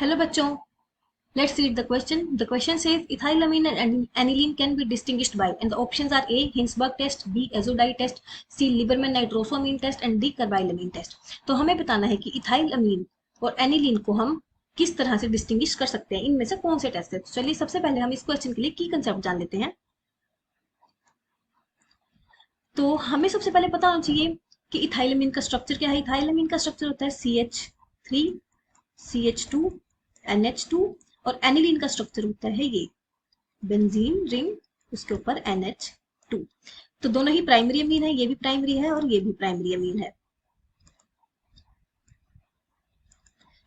Hello बच्चों, let's read the question. The question says ethylamine and aniline can be distinguished by, and the options are A. Hinsberg test, B. Azodite test, C. Lieberman nitrosamine test and D. carbylamine test. तो हमें बताना है कि इथाइलामीन और aniline को हम किस तरह से डिस्टिंग्विश कर सकते हैं, इनमें से कौन से टेस्ट है। तो चलिए सबसे पहले हम इस क्वेश्चन के लिए की कंसेप्ट जान लेते हैं। तो हमें सबसे पहले पता होना चाहिए कि इथाइलामीन का स्ट्रक्चर क्या है। इथाइलामीन का स्ट्रक्चर होता है CH3 CH2 NH2 और एनिलीन का स्ट्रक्चर होता है ये बेंजीन रिंग, उसके ऊपर NH2। तो दोनों ही प्राइमरी अमीन है, ये भी प्राइमरी है और ये भी प्राइमरी अमीन है।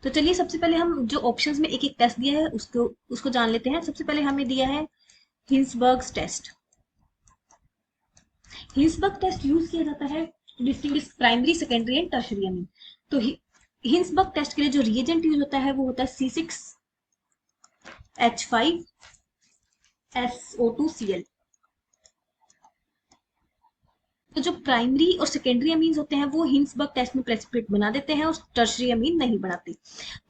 तो चलिए सबसे पहले हम जो ऑप्शंस में एक एक टेस्ट दिया है उसको जान लेते हैं। सबसे पहले हमें दिया है Hinsberg test. Hinsberg test use किया जाता है to distinguish primary, secondary and tertiary amine. तो हिंसबर्ग टेस्ट के लिए जो रिएजेंट यूज होता है वो होता है C6H5SO2Cl। तो जो प्राइमरी और सेकेंडरी अमीन्स होते हैं वो हिंसबर्ग टेस्ट में प्रेसिपिटेट बना देते हैं और टर्शरी अमीन नहीं बनाते।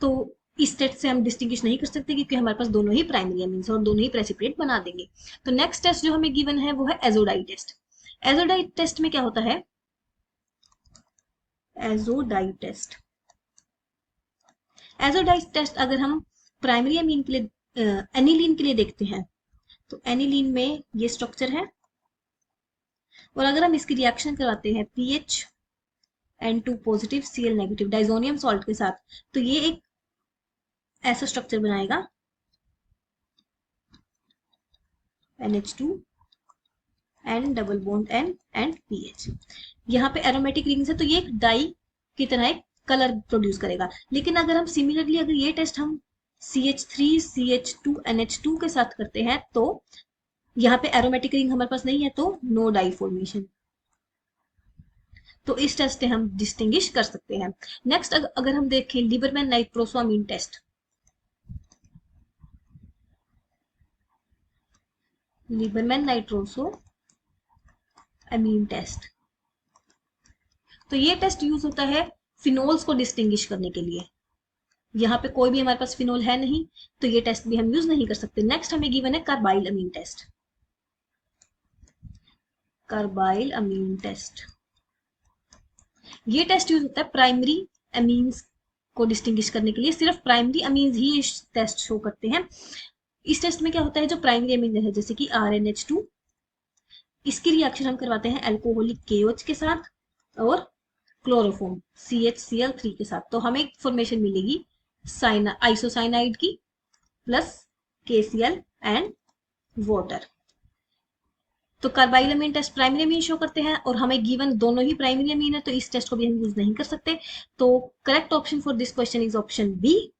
तो इस टेस्ट से हम डिस्टिंग्विश नहीं कर सकते क्योंकि हमारे पास दोनों ही प्राइमरी अमीन्स और दोनों ही प्रेसिपिटेट बना देंगे। तो नेक्स्ट टेस्ट जो हमें गिवन है वो है एजोडाइट टेस्ट। एजोडाइट टेस्ट में क्या होता है, एजोडाइट टेस्ट अगर हम प्राइमरी अमीन के लिए एनिलीन के लिए देखते हैं तो एनिलीन में ये स्ट्रक्चर है, और अगर हम इसकी रिएक्शन करवाते हैं PHN2 positive Cl negative diazonium salt के साथ, तो ये एक ऐसा स्ट्रक्चर बनाएगा NH2 N double bond N and PH। यहाँ पे एरोमेटिक रिंग्स है तो ये एक डाई की तरह एक कलर प्रोड्यूस करेगा। लेकिन अगर हम सिमिलरली अगर ये टेस्ट हम CH3 CH2 NH2 के साथ करते हैं तो यहाँ पे एरोमेटिक रिंग हमारे पास नहीं है, तो नो डाई फॉर्मेशन। तो इस टेस्ट से हम डिस्टिंग्विश कर सकते हैं। नेक्स्ट अगर हम देखें लीबरमैन नाइट्रोसामीन टेस्ट, लीबरमैन नाइट्रोसो अमीन टेस्ट, तो ये टेस्ट यूज होता है फिनोल्स को डिस्टिंग्विश करने के लिए। यहाँ पे कोई भी हमारे पास फिनोल है नहीं तो ये टेस्ट भी हम यूज नहीं कर सकते। नेक्स्ट हमें गिवन है कार्बाइल अमीन टेस्ट। कार्बाइल अमीन टेस्ट, ये टेस्ट यूज होता है प्राइमरी अमीन्स को डिस्टिंग्विश करने के लिए। सिर्फ प्राइमरी अमीन्स ही इस टेस्ट शो करते हैं। इस टेस्ट में क्या होता है, जो प्राइमरी अमीन है जैसे कि RNH2, इसकी रिएक्शन हम करवाते हैं अल्कोहलिक KOH के साथ और क्लोरोफॉर्म CHCl3 के साथ, तो हमें फॉर्मेशन मिलेगी आइसोसाइनाइड की प्लस KCl एंड वाटर। तो कार्बाइल अमीन टेस्ट प्राइमरी अमीन शो करते हैं और हमें गिवन दोनों ही प्राइमरी अमीन है, तो इस टेस्ट को भी हम यूज नहीं कर सकते। तो correct option for this question is option B.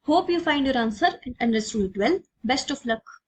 Hope you find your answer and understood it well. Best of luck.